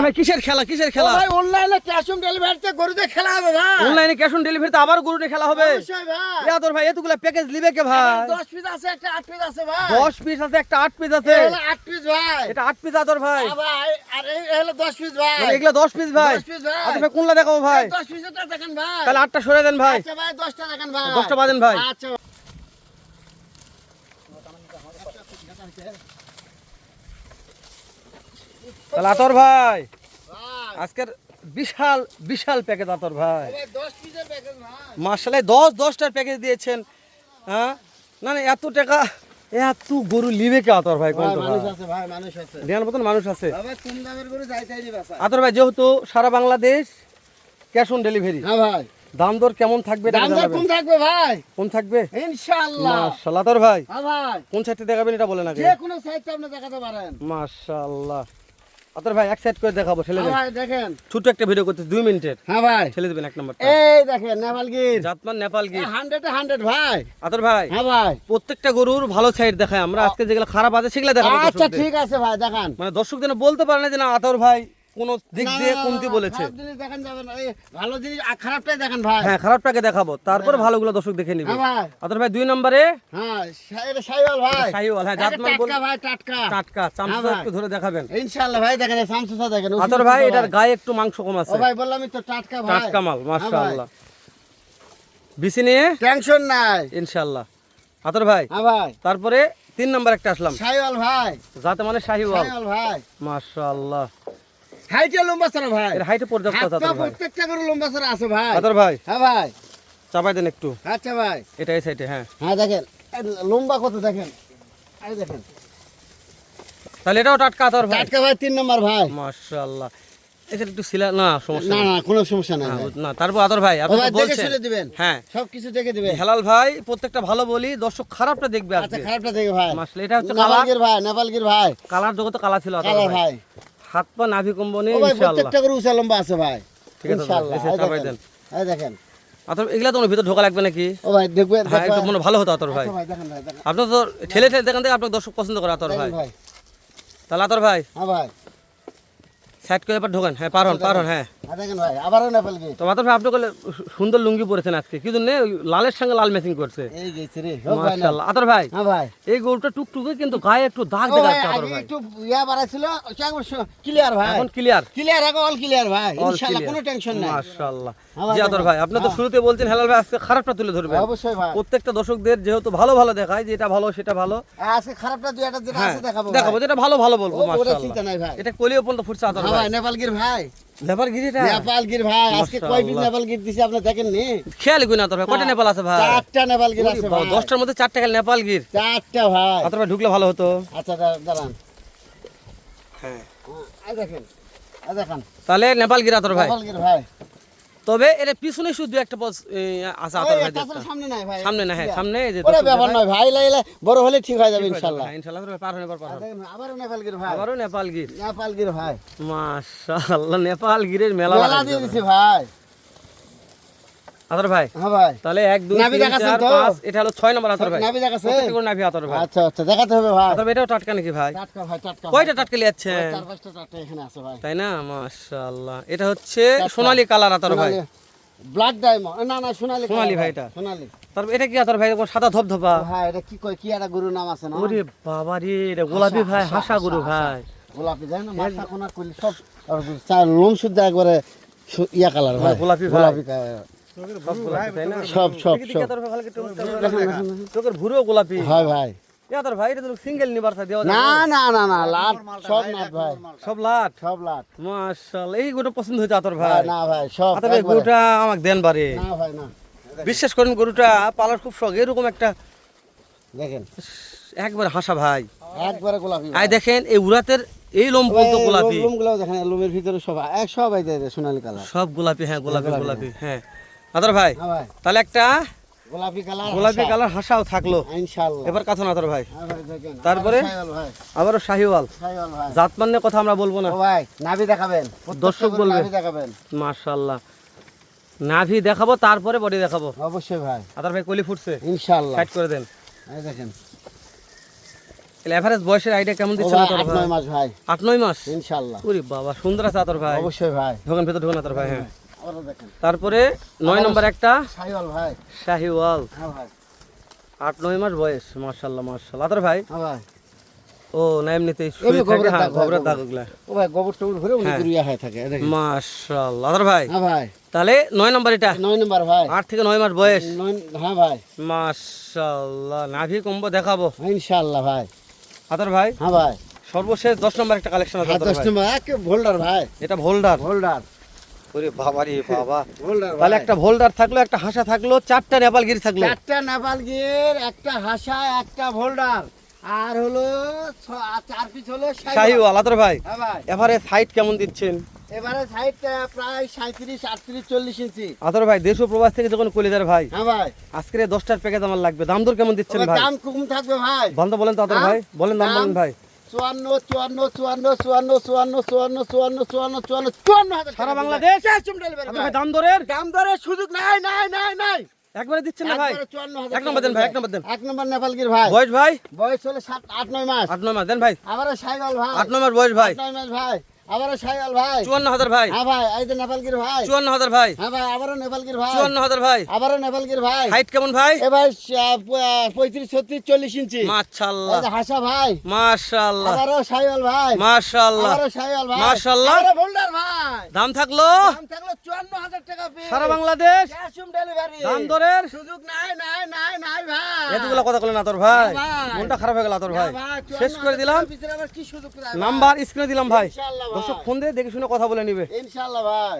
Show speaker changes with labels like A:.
A: ভাই কিসের খেলা কিসের খেলা?
B: ভাই অনলাইনে ক্যাশ অন ডেলিভারিতে গরুতে খেলা হবে ভাই।
A: অনলাইনে ক্যাশ অন ডেলিভারিতে আবার গরুতে খেলা হবে?
B: অবশ্যই ভাই।
A: তোর ভাই এতগুলা প্যাকেজ নিবে কে ভাই?
B: 10 পিস আছে, একটা 8 পিস আছে ভাই।
A: 10 পিস আছে, একটা 8 পিস আছে।
B: এই হলো 8 পিস ভাই।
A: এটা 8 পিস আতর ভাই।
B: ভাই আর এই হলো 10 পিস ভাই।
A: মানে এগুলা 10 পিস ভাই।
B: 10 পিস ভাই।
A: আতর ভাই কোনটা দেখাবো ভাই?
B: 10 পিসটা দেখেন ভাই।
A: তাহলে 8টা সরে দেন ভাই।
B: আচ্ছা ভাই 10টা দেখেন ভাই।
A: 10টা বাজেন ভাই।
B: আচ্ছা
A: তাহলে আতর ভাই
B: ভাই।
A: আজকের বিশাল বিশাল প্যাকেজ আতর ভাই।
B: ভাই 10 পিসের প্যাকেজ ভাই।
A: মাশাআল্লাহ 10টার প্যাকেজ দিয়েছেন। হ্যাঁ না না এত টাকা এত গরু লিবে কে আতর ভাই? কোন তো
B: মানুষ আছে ভাই, মানুষ আছে।
A: দেওয়ার মতন মানুষ আছে
B: ভাই কম দামের গরু যাইতাই দিবা স্যার।
A: আতর ভাই। যেহেতু সারা বাংলাদেশ ক্যাশ অন ডেলিভারি,
B: হ্যাঁ ভাই।
A: দাম দর কেমন থাকবে এটা
B: দাম দর
A: জানাবেন।
B: কম থাকবে ভাই
A: কোন থাকবে?
B: ইনশাআল্লাহ।
A: মাশাআল্লাহ আতর ভাই
B: হ্যাঁ ভাই।
A: কোন সাইডে দেখাবেন এটা বলেন আগে।
B: যে কোনো সাইজটা আপনি দেখাতে পারেন।
A: মাশাআল্লাহ আতর ভাই এক সাইড করে দেখাবো, ঠেলে
B: হ্যাঁ
A: দেন।
B: ভাই দেখেন।
A: ছোট একটা ভিডিও করতে 2 মিনিটের,
B: হ্যাঁ ভাই।
A: ঠেলে দিবেন এক নম্বরটা।
B: এই দেখেন নেপালগির
A: জাতমান নেপাল গির
B: 100 এ 100 ভাই।
A: আতর ভাই
B: হ্যাঁ ভাই।
A: প্রত্যেকটা গরুর ভালো সাইড দেখায় আমরা, আজকে যেগুলো খারাপ আছে সেগুলো দেখাবো
B: আচ্ছা
A: দর্শকদের।
B: ঠিক আছে ভাই দেখান।
A: মানে দর্শক যেন বলতে পারে না যে না আতর ভাই কোন দিক দিয়ে কমতি বলেছে।
B: খারাপ জিনিস দেখান যাবে না। এই ভালো জিনিস আর খারাপটাই দেখান ভাই।
A: হ্যাঁ খারাপটাকে দেখাবো, তারপর ভালোগুলো দর্শক দেখে নিবে।
B: হ্যাঁ ভাই।
A: আতর ভাই 2 নম্বরে
B: হ্যাঁ এটা সাইওয়াল ভাই।
A: শাহিওয়াল। হ্যাঁ জাতমান বল
B: টাটকা ভাই টাটকা।
A: টাটকা চামচা
B: হ্যাঁ ভাই।
A: একটু ধরে দেখাবেন।
B: ইনশাআল্লাহ ভাই দেখেন এই সামসুসা দেখেন।
A: আতর ভাই এটার গায়ে একটু মাংস কম আছে।
B: ও ভাই বললামই তো টাটকা ভাই।
A: টাটকা মাল
B: হ্যাঁ
A: মাশাআল্লাহ। বিসি নিয়ে
B: টেনশন নাই।
A: ইনশাআল্লাহ আতর ভাই।
B: হ্যাঁ ভাই।
A: তারপরে 3 নম্বর একটা আসলাম,
B: সাইওয়াল ভাই।
A: যাতে মানে শাহিওয়াল।
B: সাইওয়াল ভাই।
A: মাশাআল্লাহ
B: হাইটে লম্বা সারা ভাই।
A: এর হাইটে পর্যাপ্ত আছে
B: হাতটা
A: আতর ভাই।
B: প্রত্যেকটা করে লম্বা সারা আছে ভাই।
A: আতর ভাই
B: হ্যাঁ ভাই।
A: চাপাই দেন একটু,
B: আচ্ছা ভাই।
A: এটা এই সাইডে। হ্যাঁ
B: হ্যাঁ দেখেন এই লম্বা কত দেখেন। এই দেখেন
A: তাহলে এটাও টাটকা আতর ভাই।
B: টাটকা ভাই 3 নম্বর ভাই।
A: মাশাআল্লাহ এটা একটু সিলা না সমস্যা
B: না
A: নেই।
B: না কোনো সমস্যা নাই ভাই।
A: না তারপর আতর ভাই
B: ও
A: আপনি
B: ভাই
A: তো
B: দেখে
A: বলছেন।
B: শুনে দিবেন।
A: হ্যাঁ
B: সবকিছু দেখে দিবেন।
A: হেলাল ভাই প্রত্যেকটা ভালো বলি, দর্শক খারাপটা দেখবে
B: আচ্ছা
A: আজকে।
B: খারাপটা দেখে ভাই।
A: মাশাআল্লাহ এটা হচ্ছে কালার।
B: নেপালগির ভাই, নেপালগির ভাই।
A: কালার জগতে কালার ছিল আতর
B: কালার
A: ভাই।
B: ভাই।
A: হাত পা নাভি কম্বনে
B: ও ভাই
A: ইনশাআল্লাহ।
B: প্রত্যেকটা করে উঁচা লম্বা আছে ভাই।
A: ঠিক আছে
B: ইনশাআল্লাহ।
A: এসে চাপাই দেন।
B: এই দেখেন।
A: আতর এগুলা তো ভিতর ঢোকা লাগবে নাকি?
B: ও ভাই দেখবেন
A: হ্যাঁ একটু মনে ভালো হতো আতর ভাই।
B: আচ্ছা ভাই দেখেন ভাই দেখেন।
A: আপনি তো ঠেলে ঠেলে দেখেন থেকে আপনার দর্শক পছন্দ করে আতর ভাই।
B: দেখেন ভাই।
A: তাহলে আতর ভাই
B: হ্যাঁ ভাই।
A: সাইড করে এবার ঢোকেন। হ্যাঁ পারন পারন। হ্যাঁ
B: হ্যাঁ দেখেন ভাই আবারও নেপালগি।
A: তো আতর ভাই আপনি বলে সুন্দর লুঙ্গি পরেছেন আজকে, কি জন্য? ওই লালের সঙ্গে লাল ম্যাচিং করছে।
B: এই গেছে রে। হোক ভাই না।
A: মাশাআল্লাহ আতর ভাই
B: হ্যাঁ ভাই।
A: এই গরুটা টুকটুকে কিন্তু গায়ে একটু দাগ
B: ও ভাই
A: দেখাচ্ছে আতর
B: আগে
A: ভাই।
B: একটু ইয়া বাড়াইছিল, ক্লিয়ার ভাই।
A: এখন ক্লিয়ার
B: ক্লিয়ার এখন অল ক্লিয়ার ভাই।
A: অল
B: ইনশাআল্লাহ কোনো টেনশন নাই।
A: মাশাআল্লাহ।
B: হ্যাঁ ভাই,
A: জি আতর ভাই আপনি তো
B: হ্যাঁ।
A: শুরুতে বলছেন হেলাল ভাই আজকে খারাপটা তুলে ধরবেন।
B: অবশ্যই ভাই।
A: প্রত্যেকটা দর্শকদের যেহেতু ভালো ভালো দেখায় যে এটা ভালো সেটা ভালো।
B: আজকে খারাপটা দুই একটা যেটা
A: হ্যাঁ
B: আছে দেখাবো ভাই।
A: দেখাবো যেটা ভালো ভালো বলবো।
B: ও, ওটা
A: মাশাআল্লাহ
B: চিন্তা নাই ভাই।
A: এটা কলিও পর্যন্ত ফুটছে আতর
B: হ্যাঁ
A: ভাই।
B: ভাই নেপালগির ভাই।
A: লেবার গিরিটা
B: নেপালগির ভাই আজকে কয় পিস
A: মাশাআল্লাহ।
B: নেপালগির দিছে আপনি দেখেন নি?
A: খেয়াল কই না আতর ভাই কয়টা নেপাল আছে ভাই?
B: 4টা নেপালগির আছে ভাই।
A: 10টার মধ্যে 4টা খেল নেপাল গির।
B: 4টা ভাই।
A: আতর ভাই ঢুকলে ভালো হতো।
B: আচ্ছা দাঁড়ান।
A: হ্যাঁ
B: এই দেখেন। এই দেখেন।
A: তাহলে নেপাল গির আতর ভাই।
B: নেপালগির ভাই।
A: তবে এর পিছনে শুধু একটা আছে আতর ভাই।
B: তাছাড়া সামনে নাই ভাই।
A: সামনে না, হ্যাঁ সামনে এই যে
B: ওরে
A: দর্শক
B: ব্যাপার
A: দেখায়।
B: নয় ভাই, লাইলে বড় হলে ঠিক হয়ে যাবে ইনশাআল্লাহ।
A: হ্যাঁ, ইনশাআল্লাহ আতর ভাই পার হন এবার পার হন।
B: দেখেন আবারও নেপালগির ভাই।
A: আবারও নেপাল গির।
B: নেপালগির ভাই।
A: মাশাআল্লাহ নেপাল গিরের মেলা
B: মেলা
A: লাগাইছে
B: দিয়ে
A: আতর
B: দিছে
A: ভাই।
B: ভাই।
A: আতর ভাই
B: হ্যাঁ ভাই।
A: তাহলে 1 2
B: নাভি
A: 3
B: দেখাচ্ছেন
A: 4
B: তো?
A: 5 এটা হলো 6 নম্বর আতর ভাই।
B: নাভি দেখাচ্ছেন?
A: প্রত্যেকটা করে নাভি আতর ভাই।
B: আচ্ছা আচ্ছা দেখাতে হবে ভাই।
A: আতর ভাই এটাও টাটকা নাকি ভাই?
B: টাটকা ভাই টাটকা।
A: কয়টা টাটকা লিয়াচ্ছেন?
B: 4-5টা টাটকা এখানে আছে ভাই।
A: তাই না? মাশাআল্লাহ এটা হচ্ছে সোনালী কালার আতর ভাই।
B: ব্ল্যাক ডায়মন্ড না না সোনালী
A: সোনালী
B: কালার
A: ভাই এটা।
B: সোনালী।
A: তারপর এটা কি আতর ভাই? এরকম সাদা ধবধবা।
B: ভাই এটা কি কয় কি একটা গরুর নাম আছে না?
A: ওরে বাবা রে এটা গোলাপি ভাই, হাসা গরু ভাই।
B: গোলাপি যায় না মাথা কোনা কইলি সব আর চার লোম শুদ্ধ একবারে ইয়া কালার ভাই।
A: গোলাপি ভাই।
B: গোলাপি কালার।
A: সব গোলাপি তাই না?
B: সব সব
A: দেখি
B: সব।
A: আতর ভাই ভালো করে চোখের ভুরুও গোলাপি।
B: হয় ভাই।
A: এ আতর ভাই এটা তো সিঙ্গেল নিবার সা দেওয়া
B: না
A: যাবে।
B: না না না লাট সব নাট ভাই।
A: সব লাট।
B: সব লাট।
A: মাশাআল্লাহ এই গরুটা পছন্দ হয়েছে আতর ভাই।
B: ভাই না ভাই সব
A: আতর ভাই
B: একবারে।
A: গরুটা আমাকে দেন বারে।
B: না ভাই না।
A: বিশ্বাস করেন গরুটা পালার খুব শখ, এরকম একটা
B: দেখেন
A: একবার হাসা ভাই।
B: একবারে গোলাপি ভাই।
A: আই দেখেন এই উরাতের এই লোম পর্যন্ত গোলাপি।
B: লোমগুলো দেখেন লোমের ভিতরে সব এক সব এই যে সোনালী কালার।
A: সব গোলাপি। হ্যাঁ গোলাপি
B: গোলাপি।
A: গোলাপি হ্যাঁ আতর ভাই
B: হ্যাঁ ভাই
A: তাহলে একটা
B: গোলাপি কালার।
A: গোলাপি কালার হাসাও থাকলো।
B: ইনশাআল্লাহ।
A: এবার কাথন আতর ভাই।
B: হ্যাঁ ভাই দেখেন।
A: তারপরে?
B: শাহিওয়াল ভাই।
A: আবারও শাহিওয়াল।
B: শাহিওয়াল ভাই।
A: জাতমান নিয়ে কথা আমরা বলবো না।
B: ও ভাই নাভি দেখাবেন।
A: দর্শক
B: প্রত্যেকটা
A: বলবে।
B: নাভি দেখাবেন।
A: মাশাআল্লাহ নাভি দেখাবো তারপরে বডি দেখাবো।
B: অবশ্যই ভাই
A: আতর ভাই কলি ফুটছে
B: ইনশাআল্লাহ।
A: সাইড করে দেন।
B: এই দেখেন
A: এভারেজ বয়সের আইডিয়া কেমন
B: ও
A: দিচ্ছেন
B: ভাই
A: আতর
B: 8-9
A: ভাই?
B: মাস ভাই
A: 8-9 মাস।
B: ইনশাআল্লাহ।
A: ওরে বাবা সুন্দর আছে আতর ভাই।
B: অবশ্যই ভাই।
A: ঢোকান ভেতর ঢোকান আতর ভাই। হ্যাঁ
B: আবারও দেখেন
A: তারপরে 9 নম্বর একটা
B: শাহিওয়াল ভাই।
A: শাহিওয়াল,
B: হ্যাঁ ভাই।
A: 8-9 মাস বয়স। মাশাআল্লাহ মাশাআল্লাহ আতর ভাই।
B: হ্যাঁ ভাই।
A: ও না এমনিতেই
B: এমনি
A: শুয়ে থাকে।
B: গোবরের
A: হ্যাঁ
B: দাগ,
A: গোবরের
B: গোবর।
A: দাগ ওগুলা।
B: ও ভাই গোবর টোবর ভরে উনি
A: হ্যাঁ।
B: দুরিয়া হয়ে থাকে দেখেন।
A: মাশাআল্লাহ আতর ভাই।
B: হ্যাঁ ভাই।
A: তাহলে 9 নম্বর এটা
B: 9 নাম্বার ভাই।
A: 8 থেকে 9 মাস বয়স।
B: হ্যাঁ ভাই।
A: মাশাআল্লাহ নাভি কম্বো দেখাবো
B: ইনশাআল্লাহ ভাই।
A: আতর ভাই।
B: হ্যাঁ ভাই।
A: সর্বশেষ 10 নম্বর একটা কালেকশন আছে আতর
B: 10
A: ভাই।
B: নাম্বার এক ভোল্ডার ভাই।
A: এটা ভোল্ডার।
B: ভোল্ডার।
A: ওরে বাবা রে বাবা।
B: ভোল্ডার
A: তাহলে
B: ভাই।
A: একটা ভোল্ডার থাকলো, একটা হাসা থাকলো, 4টা নেপালগিরি থাকলো।
B: 4টা নেপালগির, একটা হাসা, একটা ভোল্ডার, আর হলো 4 পিস হলো শাহিওয়াল।
A: শাহিওয়াল আতর ভাই।
B: হ্যাঁ ভাই।
A: এভারেজ হাইট কেমন দিচ্ছেন?
B: এবারে সাইডটা প্রায় 37, 38, 40 ইঞ্চি।
A: আতর ভাই দেশ ও প্রবাস থেকে যখন কলিদার ভাই,
B: হ্যাঁ ভাই।
A: আজকের এই 10টার প্যাকেজ আমার লাগবে। দাম দর কেমন দিচ্ছেন
B: তবে
A: ভাই?
B: দাম কম থাকবে ভাই।
A: বন্ধ বলেন তো আতর ভাই, বলেন দাম বলেন ভাই।
B: 54,000
A: সারা বাংলাদেশ?
B: ডেলিভারি
A: আতর ভাই দাম দরের
B: দাম দরের সুযোগ নাই নাই নাই নাই।
A: একবারে দিচ্ছেন না ভাই?
B: একবারে 54,000
A: এক নম্বর দেন ভাই, এক নম্বর দেন।
B: 1 নম্বর নেপালগির ভাই।
A: বয়স ভাই
B: বয়স হলো 8-9 মাস।
A: 8-9 মাস দেন ভাই।
B: আবারও শাহিওয়াল ভাই।
A: 8-9 মাস বয়স ভাই।
B: 8-9 মাস ভাই। আবারও শাহিওয়াল ভাই।
A: 54,000 ভাই।
B: হ্যাঁ ভাই, এই যে নেপালগির ভাই।
A: 54,000 ভাই।
B: হ্যাঁ ভাই, আবারও নেপালগির ভাই।
A: 54,000 ভাই।
B: আবারও নেপালগির ভাই।
A: হাইট কেমন ভাই?
B: এবার 35, 36, 40 ইঞ্চি।
A: মাশাআল্লাহ
B: এই যে হাসা ভাই।
A: মাশাআল্লাহ
B: আবারও শাহিওয়াল ভাই।
A: মাশাআল্লাহ।
B: আবারও শাহিওয়াল ভাই।
A: মাশাআল্লাহ।
B: আবারও ভোল্ডার ভাই।
A: দাম থাকলো
B: দাম থাকলো 54,000 টাকা পিস।
A: সারা বাংলাদেশ।
B: Cash on delivery.
A: দাম দরের
B: সুযোগ নাই নাই নাই নাই ভাই।
A: এতগুলো কথা বলেন আতর ভাই।
B: না ভাই।
A: মনটা খারাপ হয়ে গেল আতর ভাই।
B: না ভাই,
A: শেষ করে দিলাম।
B: 54,000 টাকার ভিতরে আবার কি সুযোগ দেয় ভাই?
A: নাম্বার স্ক্রিনে দিলাম ভাই।
B: ইনশাআল্লাহ ভাই।
A: দর্শক ফোন দিয়ে দেখে শুনে কথা বলে নিবে।
B: ইনশাআল্লাহ ভাই।